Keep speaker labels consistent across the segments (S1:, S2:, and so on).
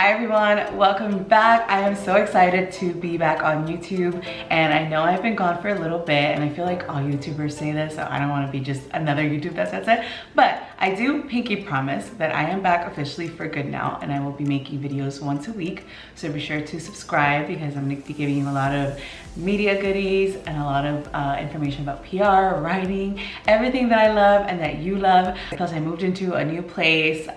S1: Hi everyone, welcome back. I am so excited to be back on YouTube, and I know I've been gone for a little bit, and I feel like all YouTubers say this, so I don't want to be just another YouTube that says it, but I do pinky promise that I am back officially for good now, and I will be making videos once a week, so be sure to subscribe because I'm going to be giving you a lot of media goodies and a lot of information about PR, writing, everything that I love and that you love. Plus I moved into a new place.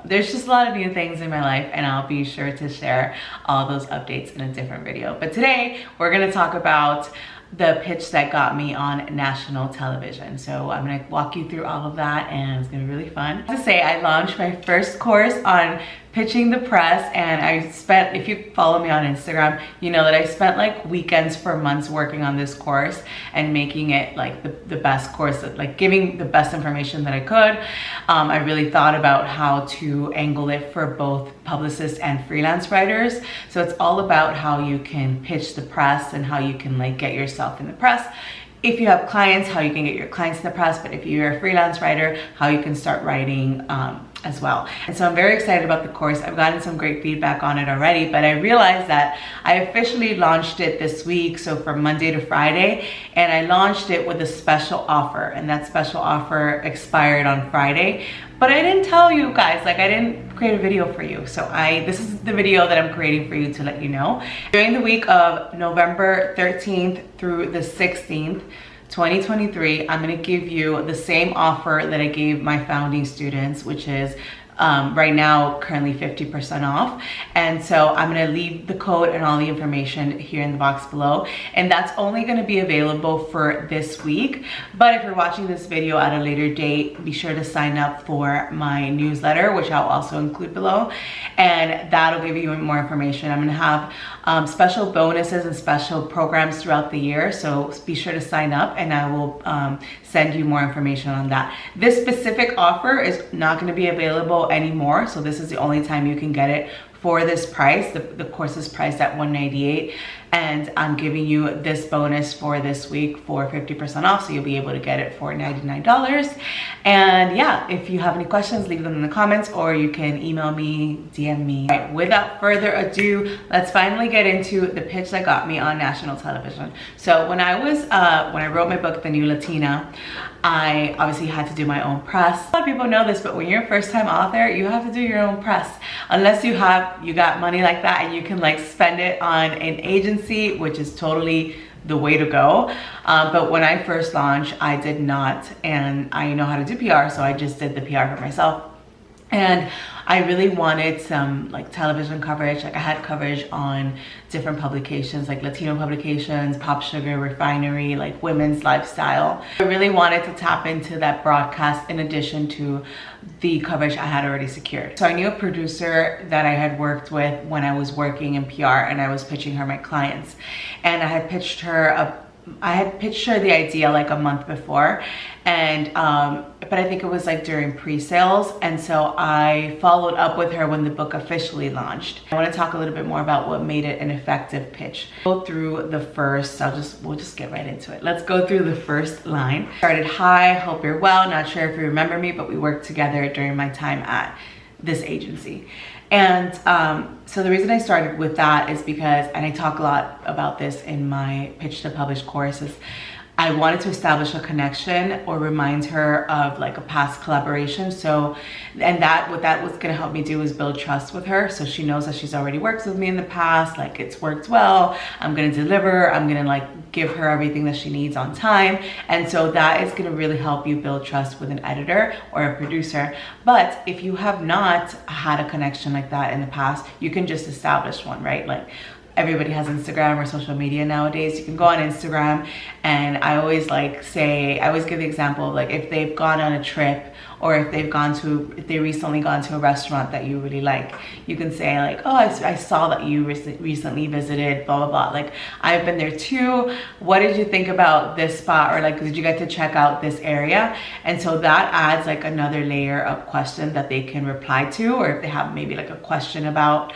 S1: There's just a lot of new things in my life, and I'll be sure to share all those updates in a different video. But today we're going to talk about the pitch that got me on national television. So I'm gonna walk you through all of that, and it's gonna be really fun. To say, I launched my first course on pitching the press, and I spent, if you follow me on Instagram, you know that I spent like weekends for months working on this course and making it like the best course, like giving the best information that I could. I really thought about how to angle it for both publicists and freelance writers. So it's all about how you can pitch the press and how you can like get yourself in the press. If you have clients, how you can get your clients in the press, but if you're a freelance writer, how you can start writing as well. And so I'm very excited about the course. I've gotten some great feedback on it already, but I realized that I officially launched it this week, so from Monday to Friday, and I launched it with a special offer, and that special offer expired on Friday. But I didn't tell you guys, like I didn't create a video for you. So this is the video that I'm creating for you to let you know. During the week of November 13th through the 16th, 2023, I'm gonna give you the same offer that I gave my founding students, which is right now currently 50% off. And so I'm gonna leave the code and all the information here in the box below, and that's only gonna be available for this week. But if you're watching this video at a later date, be sure to sign up for my newsletter, which I'll also include below, and that'll give you more information. I'm gonna have special bonuses and special programs throughout the year, so be sure to sign up, and I will send you more information on that. This specific offer is not going to be available anymore, so this is the only time you can get it for this price. The course is priced at $198, and I'm giving you this bonus for this week for 50% off, so you'll be able to get it for $99. And yeah, if you have any questions, leave them in the comments, or you can email me, DM me. All right, without further ado, let's finally get into the pitch that got me on national television. So when I wrote my book, The New Latina, I obviously had to do my own press. A lot of people know this, but when you're a first-time author, you have to do your own press. Unless you got money like that and you can like spend it on an agency, which is totally the way to go. But when I first launched, I did not, and I know how to do PR, so I just did the PR for myself. And I really wanted some like television coverage. Like I had coverage on different publications, like Latino publications, Pop Sugar, Refinery, like Women's Lifestyle. I really wanted to tap into that broadcast in addition to the coverage I had already secured. So I knew a producer that I had worked with when I was working in PR, and I was pitching her my clients. And I had pitched her the idea like a month before, and but I think it was like during pre-sales, and so I followed up with her when the book officially launched. I want to talk a little bit more about what made it an effective pitch. Go through the first, we'll just get right into it. Let's go through the first line. Started, hi, hope you're well, not sure if you remember me, but we worked together during my time at this agency. And so the reason I started with that is because, and I talk a lot about this in my Pitch to Publish course, is I wanted to establish a connection or remind her of like a past collaboration. So, and what that was gonna help me do is build trust with her. So she knows that she's already worked with me in the past, like it's worked well, I'm gonna deliver, I'm gonna like give her everything that she needs on time. And so that is gonna really help you build trust with an editor or a producer. But if you have not had a connection like that in the past, you can just establish one, right? Like everybody has Instagram or social media nowadays. You can go on Instagram, and I always give the example of like if they've gone on a trip, or if they recently gone to a restaurant that you really like, you can say like, oh, I saw that you recently visited blah blah blah, like I've been there too, what did you think about this spot, or like did you get to check out this area? And so that adds like another layer of question that they can reply to, or if they have maybe like a question about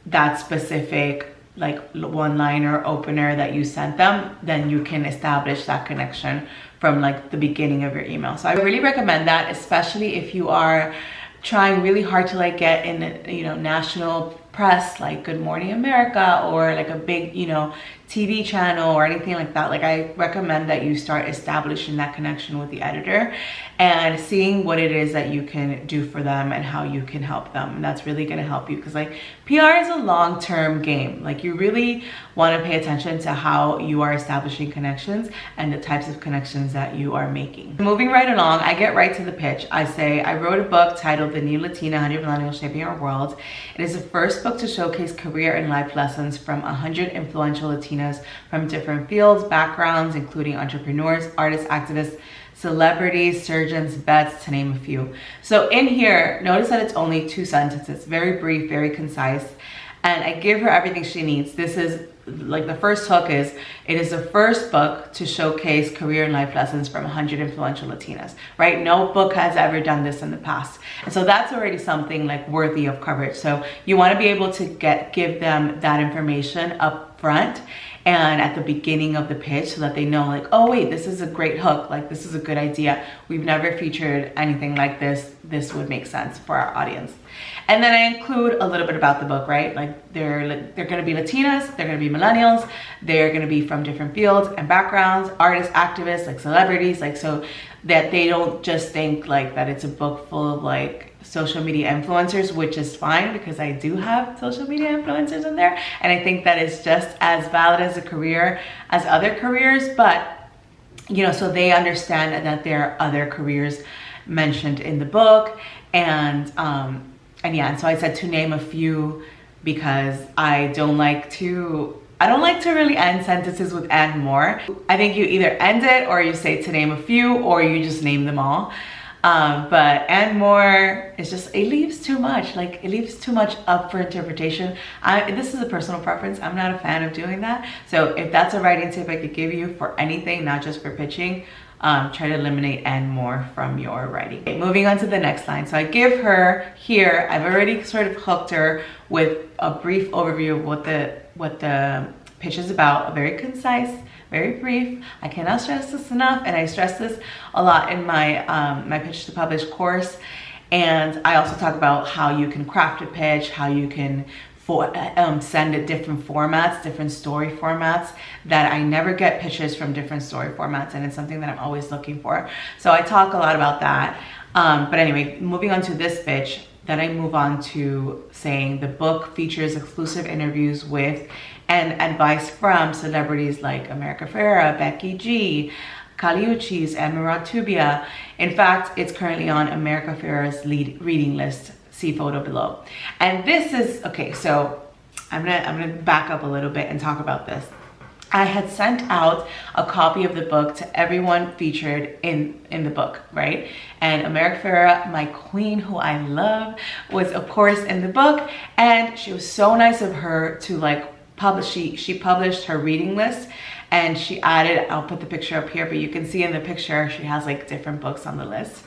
S1: that specific like one-liner opener that you sent them, then you can establish that connection from like the beginning of your email. So I really recommend that, especially if you are trying really hard to like get in, you know, national press like Good Morning America or like a big, you know, TV channel or anything like that. Like I recommend that you start establishing that connection with the editor and seeing what it is that you can do for them and how you can help them. And that's really going to help you, because like PR is a long-term game. Like you really want to pay attention to how you are establishing connections and the types of connections that you are making. Moving right along, I get right to the pitch. I say, I wrote a book titled The New Latina, 100 Millennials Shaping Our World. It is the first book to showcase career and life lessons from 100 influential Latinas from different fields, backgrounds, including entrepreneurs, artists, activists, celebrities, surgeons, vets, to name a few. So in here, notice that it's only 2 sentences, very brief, very concise, and I give her everything she needs. This is like the first hook is, it is the first book to showcase career and life lessons from 100 influential Latinas, right? No book has ever done this in the past. And so that's already something like worthy of coverage. So you want to be able to give them that information up front and at the beginning of the pitch, so that they know like, oh wait, this is a great hook, like this is a good idea. We've never featured anything like this. This would make sense for our audience. And then I include a little bit about the book, right? Like they're gonna be Latinas, they're gonna be millennials, they're gonna be from different fields and backgrounds, artists, activists, like celebrities, like so that they don't just think like that it's a book full of like social media influencers, which is fine because I do have social media influencers in there. And I think that is just as valid as a career as other careers, but you know, so they understand that there are other careers mentioned in the book. And yeah, and so I said to name a few because I don't like to really end sentences with and more. I think you either end it or you say to name a few, or you just name them all. But and more is just, it leaves too much, like it leaves too much up for interpretation. This is a personal preference. I'm not a fan of doing that. So if that's a writing tip I could give you for anything, not just for pitching, try to eliminate and more from your writing. Okay, moving on to the next line. So I give her here, I've already sort of hooked her with a brief overview of what the pitch is about, a very concise, very brief. I cannot stress this enough, and I stress this a lot in my my pitch to publish course. And I also talk about how you can craft a pitch, how you can send it different formats, different story formats, that I never get pitches from different story formats, and it's something that I'm always looking for. So I talk a lot about that. But anyway, moving on to this pitch, then I move on to saying the book features exclusive interviews with and advice from celebrities like America Ferrera, Becky G, Kali Uchis, and Murat Tubia. In fact, it's currently on America Ferrera's lead reading list. See photo below. And this is, okay, so I'm gonna back up a little bit and talk about this. I had sent out a copy of the book to everyone featured in the book, right? And America Ferrera, my queen, who I love, was of course in the book, and she was so nice of her to like publish. She published her reading list, and she added, I'll put the picture up here, but you can see in the picture she has like different books on the list.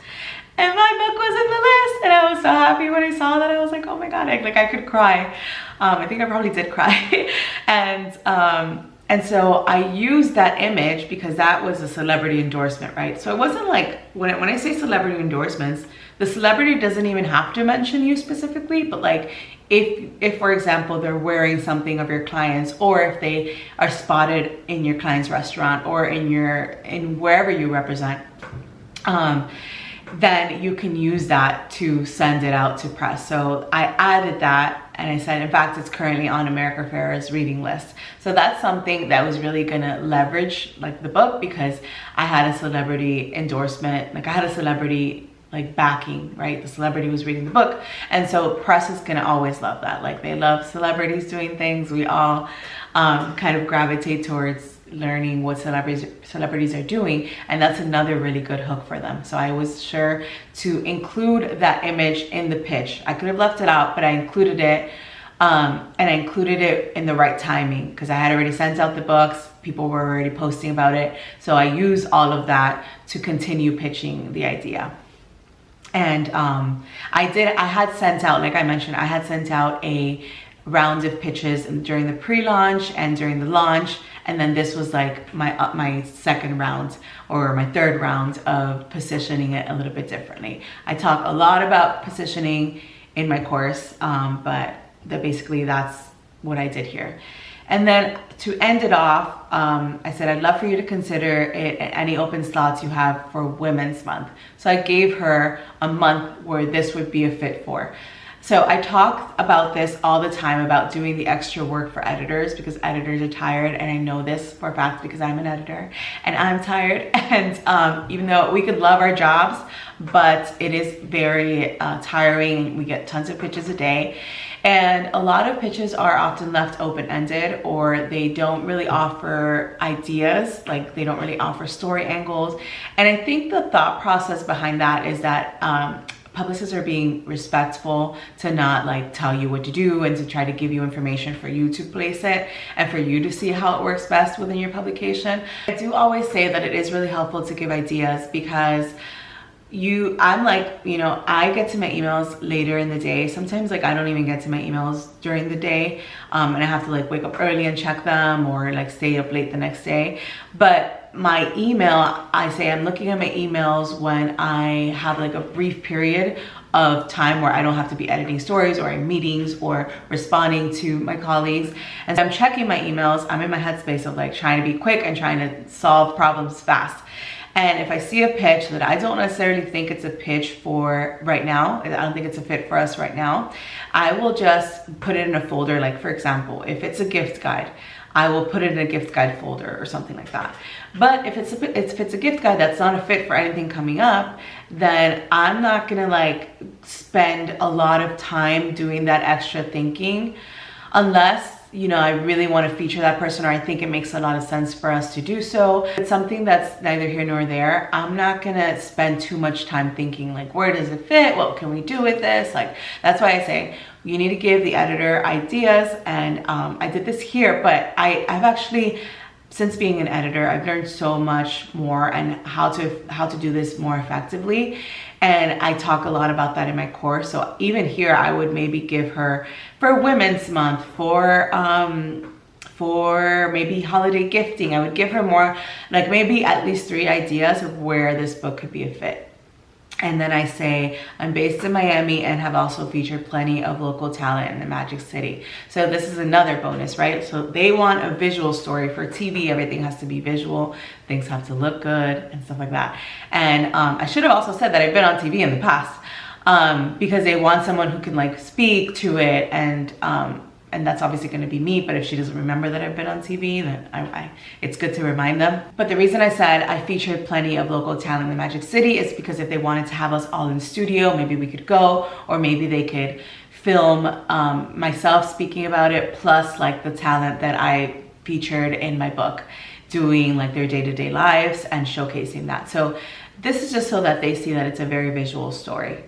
S1: And my book was in the list, and I was so happy when I saw that. I was like, oh my god, I could cry. I think I probably did cry. And so I used that image because that was a celebrity endorsement, right? So it wasn't like, when I say celebrity endorsements, the celebrity doesn't even have to mention you specifically, but like if for example, they're wearing something of your clients, or if they are spotted in your client's restaurant or in wherever you represent, then you can use that to send it out to press. So I added that, and I said, in fact, it's currently on America Ferrera's reading list. So that's something that was really gonna leverage like the book, because I had a celebrity endorsement, like I had a celebrity like backing, right? The celebrity was reading the book. And so press is gonna always love that. Like they love celebrities doing things. We all kind of gravitate towards learning what celebrities are doing, and that's another really good hook for them. So I was sure to include that image in the pitch. I could have left it out, but I included it, and I included it in the right timing because I had already sent out the books, people were already posting about it, so I used all of that to continue pitching the idea. And I had sent out, like I mentioned, I had sent out a rounds of pitches during the pre-launch and during the launch. And then this was like my second round or my third round of positioning it a little bit differently. I talk a lot about positioning in my course, but basically that's what I did here. And then to end it off, I said, I'd love for you to consider any open slots you have for Women's Month. So I gave her a month where this would be a fit for. So I talk about this all the time, about doing the extra work for editors, because editors are tired, and I know this for a fact because I'm an editor and I'm tired. And even though we could love our jobs, but it is very tiring. We get tons of pitches a day, and a lot of pitches are often left open-ended, or they don't really offer ideas, like they don't really offer story angles. And I think the thought process behind that is that publicists are being respectful to not like tell you what to do and to try to give you information for you to place it and for you to see how it works best within your publication. I do always say that it is really helpful to give ideas, because I'm like, you know, I get to my emails later in the day. Sometimes like I don't even get to my emails during the day, and I have to like wake up early and check them, or like stay up late the next day. But my email, I say I'm looking at my emails when I have like a brief period of time where I don't have to be editing stories or in meetings or responding to my colleagues. And so I'm checking my emails. I'm in my headspace of like trying to be quick and trying to solve problems fast. And if I see a pitch that I don't necessarily think it's a pitch for right now, I don't think it's a fit for us right now, I will just put it in a folder. Like for example, if it's a gift guide, I will put it in a gift guide folder or something like that. But if it's a gift guide that's not a fit for anything coming up, then I'm not gonna like spend a lot of time doing that extra thinking, unless, you know, I really want to feature that person, or I think it makes a lot of sense for us to do so. It's something that's neither here nor there. I'm not gonna spend too much time thinking like, where does it fit? What can we do with this? Like, that's why I say you need to give the editor ideas. And I did this here, but I've actually, since being an editor, I've learned so much more and how to do this more effectively. And I talk a lot about that in my course. So even here, I would maybe give her, for Women's Month, for maybe holiday gifting, I would give her more, like maybe at least 3 ideas of where this book could be a fit. And then I say, I'm based in Miami and have also featured plenty of local talent in the Magic City. So this is another bonus, right? So they want a visual story. For TV, everything has to be visual. Things have to look good and stuff like that. And I should have also said that I've been on TV in the past, because they want someone who can like speak to it, and that's obviously going to be me. But if she doesn't remember that I've been on TV, then it's good to remind them. But the reason I said I featured plenty of local talent in the Magic City is because if they wanted to have us all in studio, maybe we could go, or maybe they could film myself speaking about it, plus like the talent that I featured in my book, doing like their day-to-day lives and showcasing that. So this is just so that they see that it's a very visual story.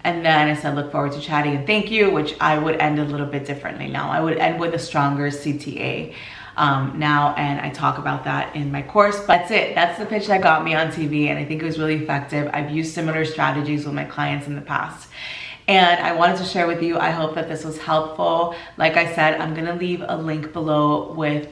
S1: And then I said, look forward to chatting and thank you, which I would end a little bit differently now. I would end with a stronger CTA now, and I talk about that in my course. But that's it. That's the pitch that got me on TV, and I think it was really effective. I've used similar strategies with my clients in the past, and I wanted to share with you. I hope that this was helpful. Like I said, I'm gonna leave a link below with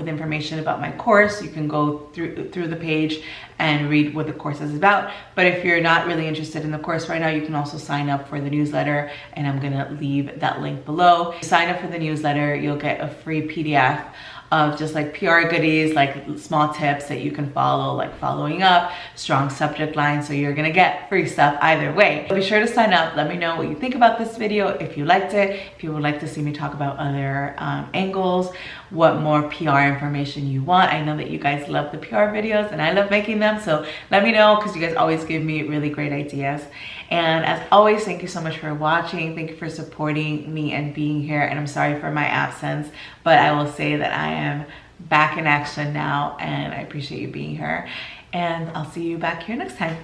S1: information about my course. You can go through the page and read what the course is about. But if you're not really interested in the course right now, you can also sign up for the newsletter, and I'm gonna leave that link below. Sign up for the newsletter, you'll get a free PDF of just like PR goodies, like small tips that you can follow, like following up, strong subject lines. So you're gonna get free stuff either way. So be sure to sign up. Let me know what you think about this video, if you liked it, if you would like to see me talk about other angles, what more PR information you want. I know that you guys love the PR videos and I love making them. So let me know, because you guys always give me really great ideas. And as always, thank you so much for watching. Thank you for supporting me and being here. And I'm sorry for my absence, but I will say that I am back in action now, and I appreciate you being here. And I'll see you back here next time.